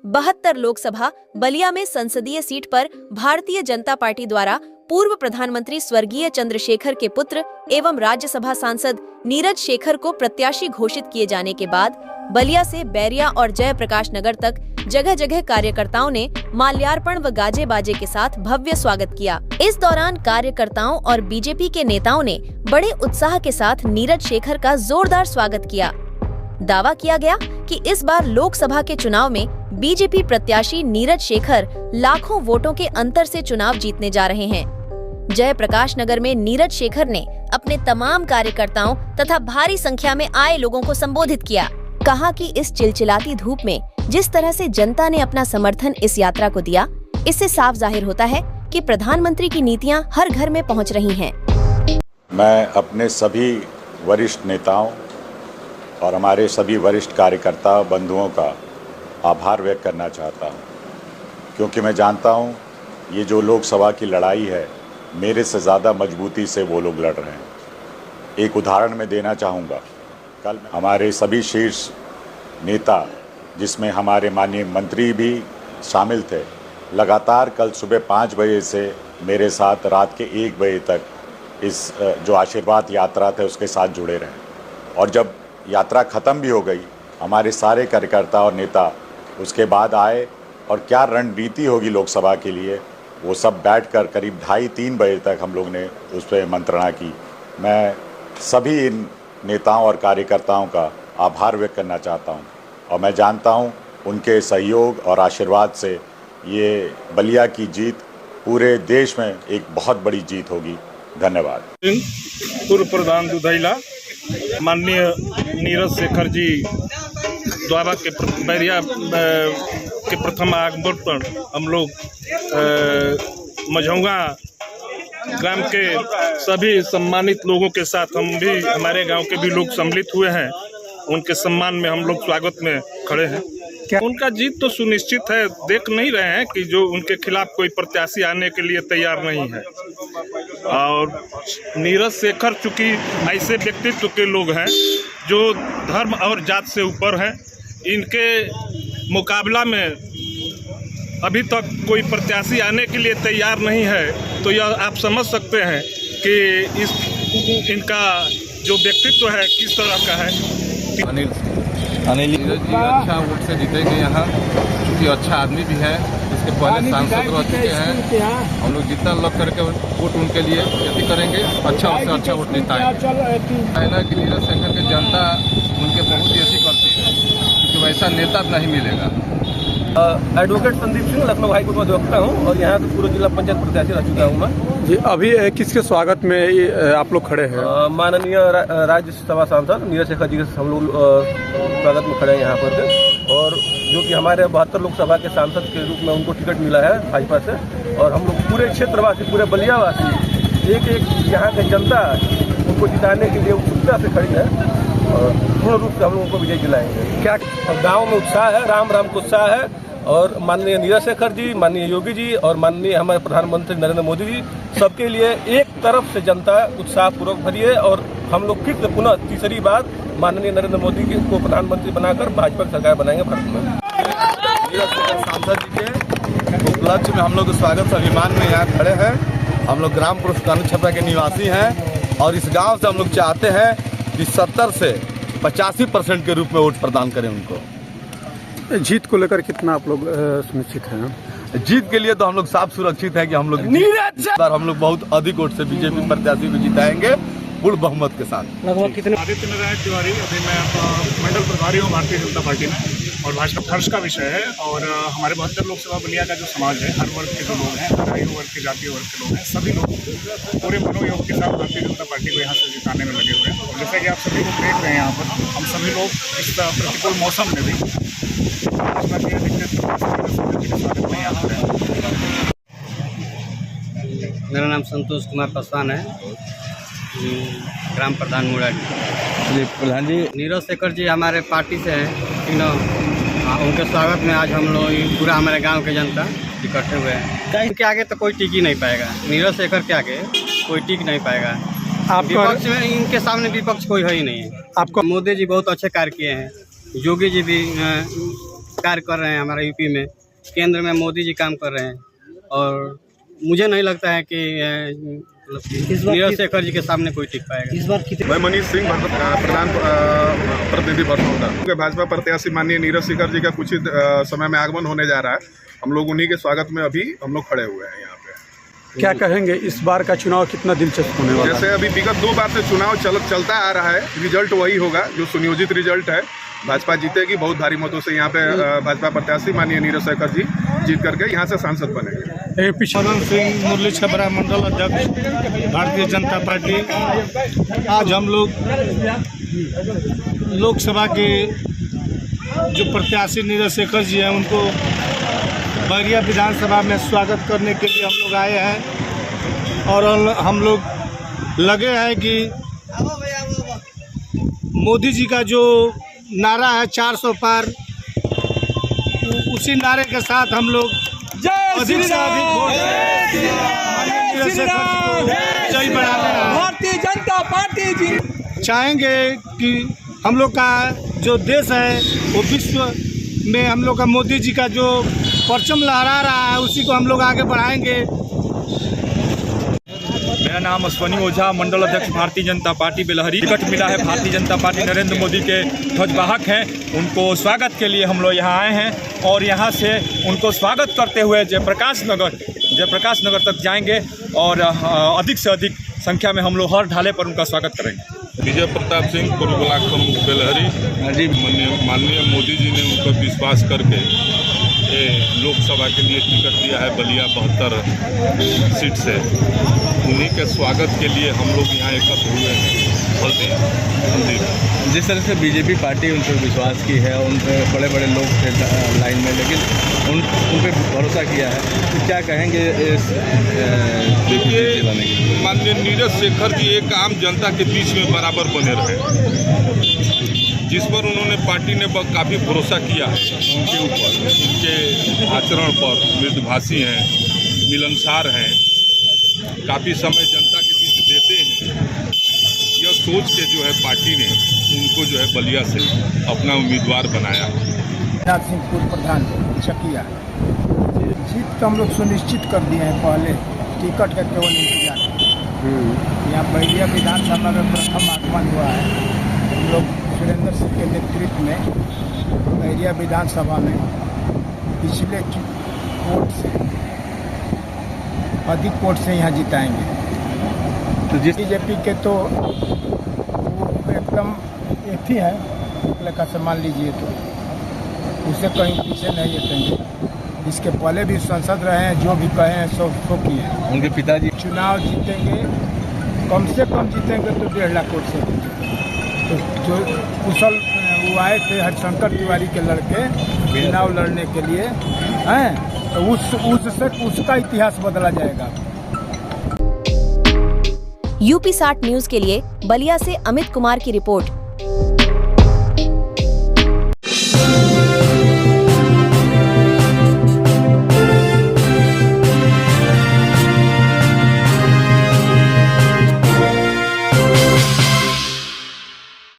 बहत्तर लोकसभा बलिया में संसदीय सीट पर भारतीय जनता पार्टी द्वारा पूर्व प्रधानमंत्री स्वर्गीय चंद्रशेखर के पुत्र एवं राज्यसभा सांसद नीरज शेखर को प्रत्याशी घोषित किए जाने के बाद बलिया से बैरिया और जयप्रकाश नगर तक जगह जगह कार्यकर्ताओं ने माल्यार्पण व गाजे बाजे के साथ भव्य स्वागत किया। इस दौरान कार्यकर्ताओं और बीजेपी के नेताओं ने बड़े उत्साह के साथ नीरज शेखर का जोरदार स्वागत किया। दावा किया गया कि इस बार लोकसभा के चुनाव में बीजेपी प्रत्याशी नीरज शेखर लाखों वोटों के अंतर से चुनाव जीतने जा रहे हैं। जयप्रकाश नगर में नीरज शेखर ने अपने तमाम कार्यकर्ताओं तथा भारी संख्या में आए लोगों को संबोधित किया। कहा कि इस चिलचिलाती धूप में जिस तरह से जनता ने अपना समर्थन इस यात्रा को दिया, इससे साफ जाहिर होता है कि प्रधानमंत्री की नीतियां हर घर में पहुंच रही हैं। मैं अपने सभी वरिष्ठ नेताओं और हमारे सभी वरिष्ठ कार्यकर्ता बंधुओं का आभार व्यक्त करना चाहता हूं, क्योंकि मैं जानता हूं ये जो लोकसभा की लड़ाई है, मेरे से ज़्यादा मजबूती से वो लोग लड़ रहे हैं। एक उदाहरण मैं देना चाहूँगा। कल हमारे सभी शीर्ष नेता, जिसमें हमारे माननीय मंत्री भी शामिल थे, लगातार कल सुबह 5 बजे से मेरे साथ रात के 1 बजे तक इस जो आशीर्वाद यात्रा थे उसके साथ जुड़े रहे। और जब यात्रा ख़त्म भी हो गई, हमारे सारे कार्यकर्ता और नेता उसके बाद आए और क्या रणनीति होगी लोकसभा के लिए, वो सब बैठकर करीब 2:30-3 बजे तक हम लोग ने उस पर मंत्रणा की। मैं सभी इन नेताओं और कार्यकर्ताओं का आभार व्यक्त करना चाहता हूं, और मैं जानता हूं उनके सहयोग और आशीर्वाद से ये बलिया की जीत पूरे देश में एक बहुत बड़ी जीत होगी। धन्यवाद। पूर्व प्रधान दुधैला माननीय नीरज शेखर जी द्वारा के बैरिया के प्रथम आगमन पर हम लोग मझौगा ग्राम के सभी सम्मानित लोगों के साथ हम भी, हमारे गांव के भी लोग सम्मिलित हुए हैं। उनके सम्मान में हम लोग स्वागत में खड़े हैं। क्या उनका जीत तो सुनिश्चित है। देख नहीं रहे हैं कि जो उनके खिलाफ कोई प्रत्याशी आने के लिए तैयार नहीं है। और नीरज शेखर चूंकि ऐसे व्यक्तित्व के लोग हैं जो धर्म और जात से ऊपर हैं, इनके मुकाबला में अभी तक कोई प्रत्याशी आने के लिए तैयार नहीं है। तो यह आप समझ सकते हैं कि इनका जो व्यक्तित्व है किस तरह का है। अनिल जी अच्छा वोट से जीतेंगे यहाँ, क्योंकि अच्छा आदमी भी है। इसके पहले सांसद रह चुके हैं। हम लोग जितना लग करके वोट उनके लिए खेती करेंगे, अच्छा उससे अच्छा वोट जिताएंगे। है ना कि नीरज शेखर की जनता उनके बहुत ही अच्छी करती है, क्योंकि वैसा नेता नहीं मिलेगा। एडवोकेट संदीप सिंह, लखनऊ हाईकोर्ट में अधिवक्ता हूँ और यहाँ पूर्व जिला पंचायत प्रत्याशी रह चुका हूँ मैं जी। अभी किसके स्वागत में आप लोग खड़े हैं? माननीय राज्यसभा सांसद नीरज शेखर जी के हम लोग स्वागत में खड़े हैं यहाँ पर से। और जो कि हमारे 72 लोकसभा के सांसद के रूप में उनको टिकट मिला है भाजपा से। और हम लोग पूरे क्षेत्रवासी, पूरे बलियावासी, एक यहाँ की जनता उनको जिताने के लिए उत्सुकता से खड़ी है और पूर्ण रूप से हम लोगों को विजय दिलाएंगे। क्या गाँव में उत्साह है, राम राम को उत्साह है। और माननीय नीरज शेखर जी, माननीय योगी जी और माननीय हमारे प्रधानमंत्री नरेंद्र मोदी जी, सबके लिए एक तरफ से जनता उत्साहपूर्वक भरी है। और हम लोग फिर पुनः तीसरी बार माननीय नरेंद्र मोदी को प्रधानमंत्री बनाकर भाजपा की सरकार बनाएंगे भारत में। नीरज शेखर सांसद जी के उपलक्ष्य में हम लोग स्वागत अभिमान में यहाँ खड़े हैं। हम लोग ग्राम पुरुष छपरा के निवासी हैं और इस गाँव से हम लोग चाहते हैं कि 70 से 85% के रूप में वोट प्रदान करें उनको। जीत को लेकर कितना आप लोग सुनिश्चित हैं? जीत के लिए तो हम लोग साफ सुरक्षित हैं कि हम लोग बहुत अधिक वोट से बीजेपी प्रत्याशी को जिताएंगे पूर्ण बहुमत के साथ। लगभग कितने? आदित्य नारायण तिवारी, अभी मैं मंडल प्रभारी हूँ भारतीय जनता पार्टी में और भाजपा हर्ष का विषय है। और हमारे 72 लोकसभा बलिया का जो समाज है, हर वर्ग के जो लोग हैं, हर आयु वर्ग के, जातीय वर्ग के लोग हैं, सभी लोग पूरे मनोयोग के साथ भारतीय जनता पार्टी को यहाँ से जिताने में लगे हुए हैं। और जैसा कि आप सभी लोग देख रहे हैं, यहाँ पर हम सभी लोग इस प्रतिकूल मौसम में भी मेरा नाम संतोष कुमार पासवान है, ग्राम प्रधान मुरारी। प्रधान जी, नीरज शेखर जी हमारे पार्टी से हैं, उनके स्वागत में आज हम लोग पूरा हमारे गांव के जनता इकट्ठे हुए हैं। इनके आगे तो कोई टिक ही नहीं पाएगा, नीरज शेखर के आगे कोई टिक नहीं पाएगा। विपक्ष में इनके सामने विपक्ष कोई है ही नहीं है। आपको मोदी जी बहुत अच्छे कार्य किए हैं, योगी जी भी कार्य कर रहे हैं हमारे यूपी में, केंद्र में मोदी जी काम कर रहे हैं और मुझे नहीं लगता है कि नीरज शेखर जी के सामने कोई टिक पाएगा। इस बार मैं मनीष सिंह प्रधान प्रतिनिधि बरसौदा। भाजपा प्रत्याशी माननीय नीरज शेखर जी का कुछ ही समय में आगमन होने जा रहा है। हम लोग उन्हीं के स्वागत में अभी हम लोग खड़े हुए हैं यहाँ पे। क्या कहेंगे इस बार का चुनाव कितना दिलचस्प होने वाला है? जैसे अभी विगत 2 बार से चुनाव चलता आ रहा है, रिजल्ट वही होगा जो सुनियोजित रिजल्ट है। भाजपा जीतेगी बहुत भारी मतों से। यहाँ पे भाजपा प्रत्याशी माननीय नीरज शेखर जी जीत करके यहाँ से सांसद बनेंगे। शरण सिंह मुरली छबरा मंडल अध्यक्ष भारतीय जनता पार्टी। आज हम लोग लोकसभा के जो प्रत्याशी नीरज शेखर जी हैं उनको बैरिया विधानसभा में स्वागत करने के लिए हम लोग आए हैं और हम लोग लगे हैं कि मोदी जी का जो नारा है 400 पार, उसी नारे के साथ हम लोग अधिक से अधिक वोट नीरज शेखर जी को जय बढ़ाने हैं। भारतीय जनता पार्टी जी चाहेंगे कि हम लोग का जो देश है वो विश्व में हम लोग का मोदी जी का जो परचम लहरा रहा है उसी को हम लोग आगे बढ़ाएंगे। मेरा नाम अश्वनी ओझा, मंडल अध्यक्ष भारतीय जनता पार्टी बेलहरी। टिकट मिला है भारतीय जनता पार्टी, नरेंद्र मोदी के ध्वजवाहक हैं। उनको स्वागत के लिए हम लोग यहाँ आए हैं और यहाँ से उनको स्वागत करते हुए जयप्रकाश नगर तक जाएंगे और अधिक से अधिक संख्या में हम लोग हर ढाले पर उनका स्वागत करेंगे। विजय प्रताप सिंह, पूर्व ब्लॉक प्रमुख बेलहरी। माननीय मोदी जी ने उनको विश्वास करके लोकसभा के लिए टिकट दिया है बलिया 72 सीट से। उन्हीं के स्वागत के लिए हम लोग यहाँ एकत्र हुए हैं हल्दी। जिस तरह से बीजेपी पार्टी उन पर विश्वास की है, उन पर बड़े बड़े लोग थे लाइन में, लेकिन उन पर भरोसा किया है, तो क्या कहेंगे इस देखिए माननीय नीरज शेखर जी एक आम जनता के बीच में बराबर बने रहे, जिस पर उन्होंने पार्टी ने काफ़ी भरोसा किया है उनके ऊपर, उनके आचरण पर। मृदुभाषी हैं, मिलनसार हैं, काफ़ी समय जनता के बीच देते हैं। यह सोच के जो है पार्टी ने उनको जो है बलिया से अपना उम्मीदवार बनाया। राज सिंह पूर्व प्रधान चकिया जीत तो हम लोग सुनिश्चित कर दिए हैं। पहले टिकट का केवल इंतजार। यहाँ बैरिया विधानसभा में प्रथम आगमन हुआ है। हम लोग सुरेंद्र सिंह के नेतृत्व में बैरिया विधानसभा में पिछले वोट से अधिक वोट से यहाँ जिताएंगे। तो जिस बीजेपी के तो एकदम एक ही है, लेखा से मान लीजिए तो उससे कहीं पीछे नहीं हटेंगे। इसके पहले भी सांसद रहे हैं, जो भी कहे हैं सो किए हैं। उनके पिताजी चुनाव जीतेंगे, कम से कम जीतेंगे तो 1.5 लाख वोट से। तो जो कुशल वो आए थे हरिशंकर तिवारी के लड़के चुनाव लड़ने के लिए हैं, तो उसका इतिहास बदला जाएगा। यूपी 60 न्यूज के लिए बलिया से अमित कुमार की रिपोर्ट।